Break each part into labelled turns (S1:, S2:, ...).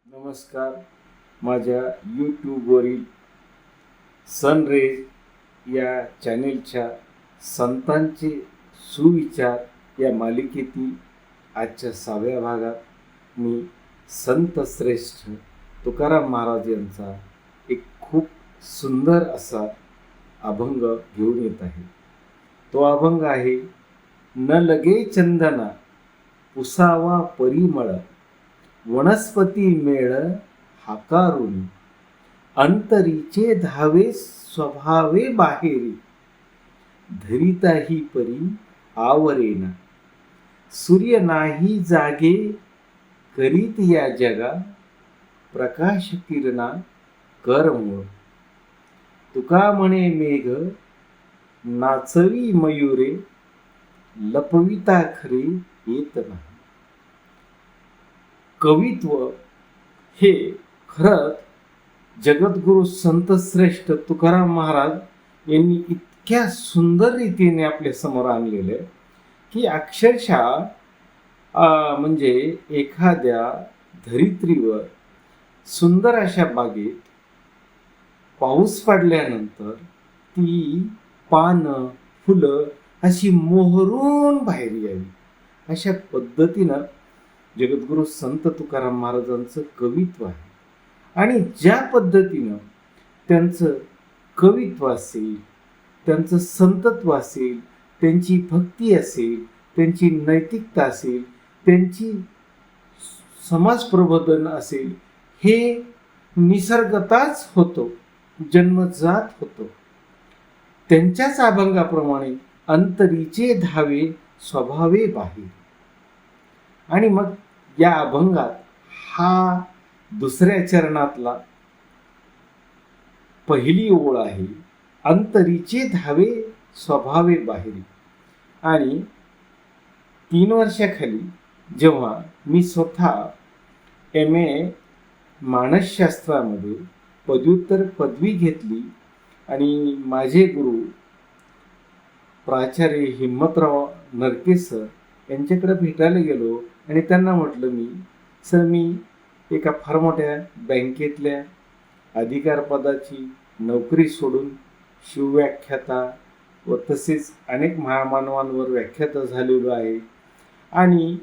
S1: नमस्कार. माझ्या यूट्यूबवरील सनरेज या चॅनेलच्या संतांचे सुविचार या मालिकेतील आजच्या 6व्या भागात मी संत श्रेष्ठ तुकाराम महाराज यांचा एक खूप सुंदर असा अभंग घेऊन येत आहे. तो अभंग आहे, न लगे चंदना पुसावा परिमळ, वनस्पती मेळ हाकारुनी, अंतरीचे धावे स्वभावे बाहेरी, धरिताही परी आवरेना, सूर्य नाही जागे करीत या जगा, प्रकाश किरणा करमूळ, तुका म्हणे मेघ नाचवी मयुरे, लपविता खरे येत नाही. कवित्व हे खरंच जगद्गुरु संतश्रेष्ठ तुकाराम महाराज यांनी इतक्या सुंदर रीतीने आपल्या समोर आणलेले की अक्षरशः म्हणजे एखाद्या धरित्रीवर सुंदर अशा बागेत पाऊस पडल्यानंतर ती पानं फुलं अशी मोहरून बाहेर यावी, अशा पद्धतीनं जगद्गुरु संत तुकाराम महाराजांचं कवित्व आहे. आणि ज्या पद्धतीनं त्यांचं कवित्व असेल, त्यांचं संतत्व असेल, त्यांची भक्ती असेल, त्यांची नैतिकता असेल, त्यांची समाज प्रबोधन असेल, हे निसर्गताच होतो, जन्मजात होतो. त्यांच्याच अभंगाप्रमाणे अंतरीचे धावे स्वभावे बाहेर. आणि मग या अभंगात हा दुसऱ्या चरणातला पहिली ओळ आहे, अंतरीचे धावे स्वभावे बाहेरी. आणि 3 वर्षाखाली जेव्हा मी स्वतः MA मानसशास्त्रामध्ये पदव्युत्तर पदवी घेतली आणि माझे गुरु प्राचार्य हिम्मतराव नरके सर यांच्याकडे भेटायला गेलो आणि त्यांना म्हटलं, मी एका फार मोठ्या बँकेतल्या अधिकारपदाची नोकरी सोडून शिवव्याख्याता व तसेच अनेक महामानवांवर व्याख्याता झालेलो आहे आणि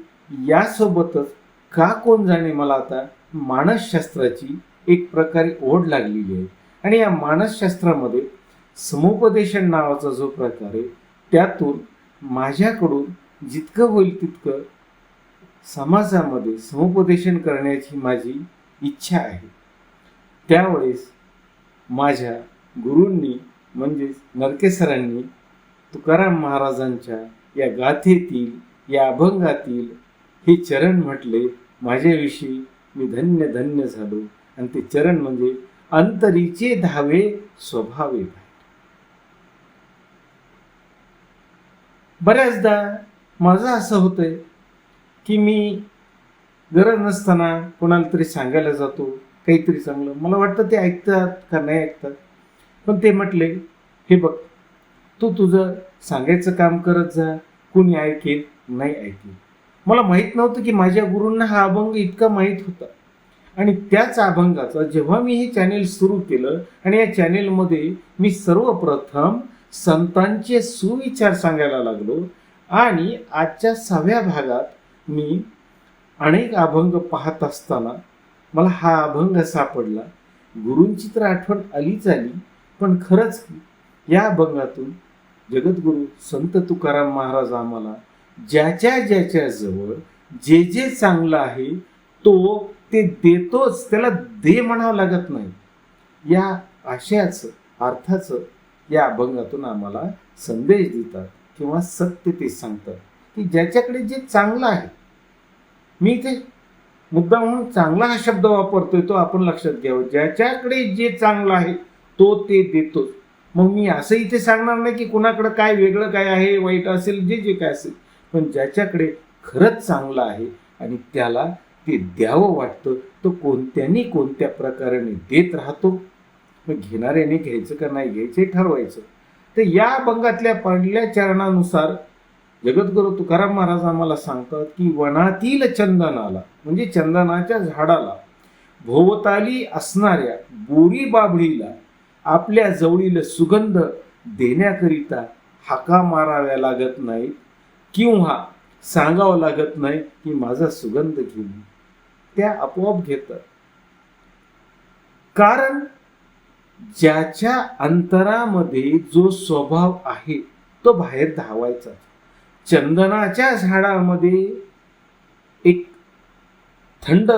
S1: यासोबतच का कोण जाणे मला आता मानसशास्त्राची एक प्रकारे ओढ लागलेली आहे. आणि या मानसशास्त्रामध्ये समुपदेशन नावाचा जो प्रकार आहे, त्यातून माझ्याकडून जितकं होईल तितकं समाजामध्ये समुपदेशन करण्याची माझी इच्छा आहे. त्यावेळेस माझ्या गुरूंनी म्हणजेच नरके सरांनी तुकाराम महाराजांच्या या गाथेतील, या अभंगातील हे चरण म्हटले. माझ्याविषयी मी धन्य धन्य झालो. आणि ते चरण म्हणजे अंतरीचे धावे स्वभावे बाहेर. बऱ्याचदा माझं असं होतंय की मी गरज नसताना कोणाला तरी सांगायला जातो काहीतरी चांगलं, मला वाटतं ते ऐकतात का नाही ऐकतात, पण ते म्हटले, हे बघ, तू तुझं सांगायचं काम करत जा, कोणी ऐकेल नाही ऐकेल. मला माहीत नव्हतं की माझ्या गुरूंना हा अभंग इतका माहीत होता. आणि त्याच अभंगाचा जेव्हा मी हे चॅनेल सुरू केलं आणि या चॅनेलमध्ये मी सर्वप्रथम संतांचे सुविचार सांगायला लागलो आणि आजच्या 6व्या भागात मी अनेक अभंग पाहत असताना मला हा अभंग सापडला. गुरूंची तर आठवण आलीच आली, पण खरंच या अभंगातून जगद्गुरु संत तुकाराम महाराज आम्हाला ज्याच्या जवळ जे जे चांगलं आहे तो ते देतोच, त्याला दे म्हणावं लागत नाही. या आशयाचं अर्थाचं या अभंगातून आम्हाला संदेश देतात किंवा सत्य ते सांगतात की ज्याच्याकडे जे चांगलं आहे, मी ते मुद्दा म्हणून चांगला हा शब्द वापरतोय तो आपण लक्षात घ्यावं, ज्याच्याकडे जे चांगलं आहे तो ते देतोच. मग मी असं इथे सांगणार नाही की कुणाकडे काय वेगळं काय आहे, वाईट असेल, जे जे काय असेल, पण ज्याच्याकडे खरंच चांगलं आहे आणि त्याला ते द्यावं वाटतं तो कोणत्या प्रकाराने देत राहतो. मग घेणाऱ्याने घ्यायचं का नाही घ्यायचं हे ठरवायचं. तर या अभंगातल्या पहिल्या चरणानुसार जगद्गुरु तुकाराम महाराज आम्हाला सांगतात की वनातील चंदनाला म्हणजे चंदनाच्या झाडाला भोवताली असणाऱ्या बोरी बाबळीला आपल्या जवळील सुगंध देण्याकरिता हाका माराव्या लागत नाहीत किंवा सांगावं लागत नाही की माझा सुगंध घेऊन. त्या आपोआप घेतात. कारण ज्याच्या अंतरामध्ये जो स्वभाव आहे तो बाहेर धावायचा. चंदनाच्या झाडामध्ये एक थंड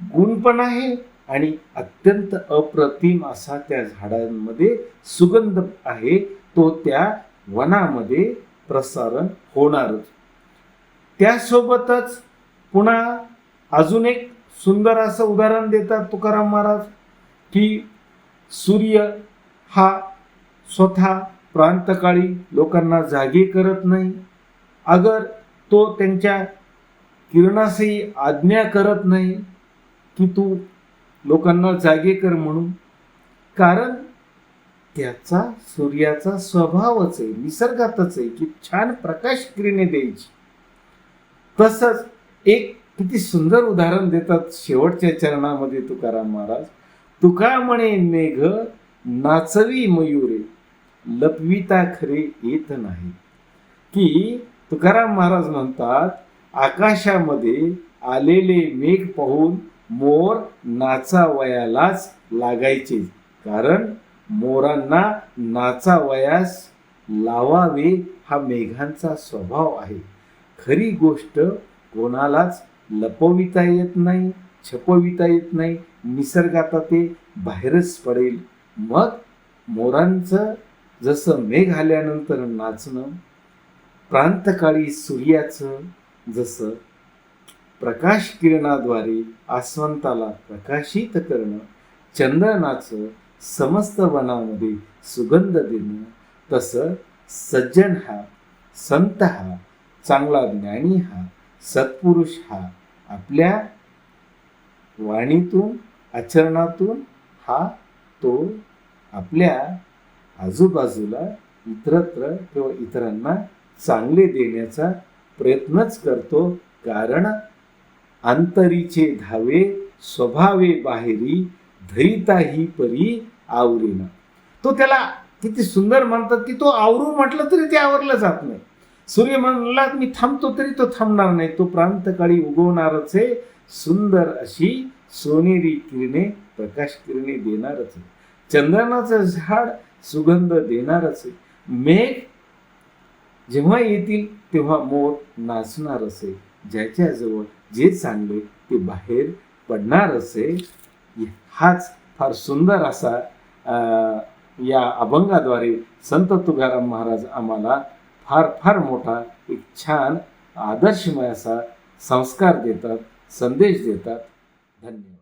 S1: गुण पण आहे आणि अत्यंत अप्रतिम असा त्या झाडांमध्ये सुगंध आहे. तो त्या वनामध्ये प्रसारण होणारच. त्यासोबतच पुन्हा अजून एक सुंदर असं उदाहरण देतात तुकाराम महाराज की सूर्य हा स्वतः प्रांतकाळी लोकांना जागे करत नाही. अगर तो त्यांच्या किरणासही आज्ञा करत नाही की तू लोकांना जागे कर म्हणून. कारण त्याचा सूर्याचा स्वभावच आहे, निसर्गातच आहे की छान प्रकाश किरणे द्यायची. तसंच एक किती सुंदर उदाहरण देतात शेवटच्या चरणामध्ये तुकाराम महाराज. तुका म्हणे मेघ नाचवी मयुरे लपविता खरे येत नाही. की तुकाराम महाराज म्हणतात आकाशामध्ये आलेले मेघ पाहून मोर नाचावयालाच लागायचे. कारण मोरांना नाचावयास लावावे हा मेघांचा स्वभाव आहे. खरी गोष्ट कोणालाच लपविता येत नाही, छपविता येत नाही. निसर्गात ते बाहेरच पडेल. मग मोरांचं जसं मेघ आल्यानंतर नाचणं, प्रांतकाळी सूर्याचं जसं प्रकाश किरणाद्वारे आसवंताला प्रकाशित करणं, चंदनाचं समस्त वनामध्ये सुगंध देणं, तसं सज्जन हा, संत हा, चांगला ज्ञानी हा, सत्पुरुष हा आपल्या वाणीतून आचरणातून हा तो आपल्या आजूबाजूला इतरत्र किंवा इतरांना चांगले देण्याचा प्रयत्नच करतो. कारण अंतरीचे धावे स्वभावे बाहेरी धरिताही परी आवरेना. तो त्याला किती सुंदर म्हणतात की तो आवरू म्हटलं तरी ते आवरलं जात नाही. सूर्य म्हणला मी थांबतो तरी तो थांबणार नाही. तो प्रांतकाळी उगवणारच आहे. सुंदर अशी सोनेरी किरणे, प्रकाश किरणे देणारच आहे. चंदनाचं झाड सुगंध देणारच आहे. मेघ जेव्हा येतील तेव्हा मोर नाचणार असे. ज्याच्याजवळ जे चांगले ते बाहेर पडणार असे. हाच फार सुंदर असा या अभंगाद्वारे संत तुकाराम महाराज आम्हाला फार फार मोठा एक छान आदर्शमय असा संस्कार देतात, संदेश देतात. धन्यवाद.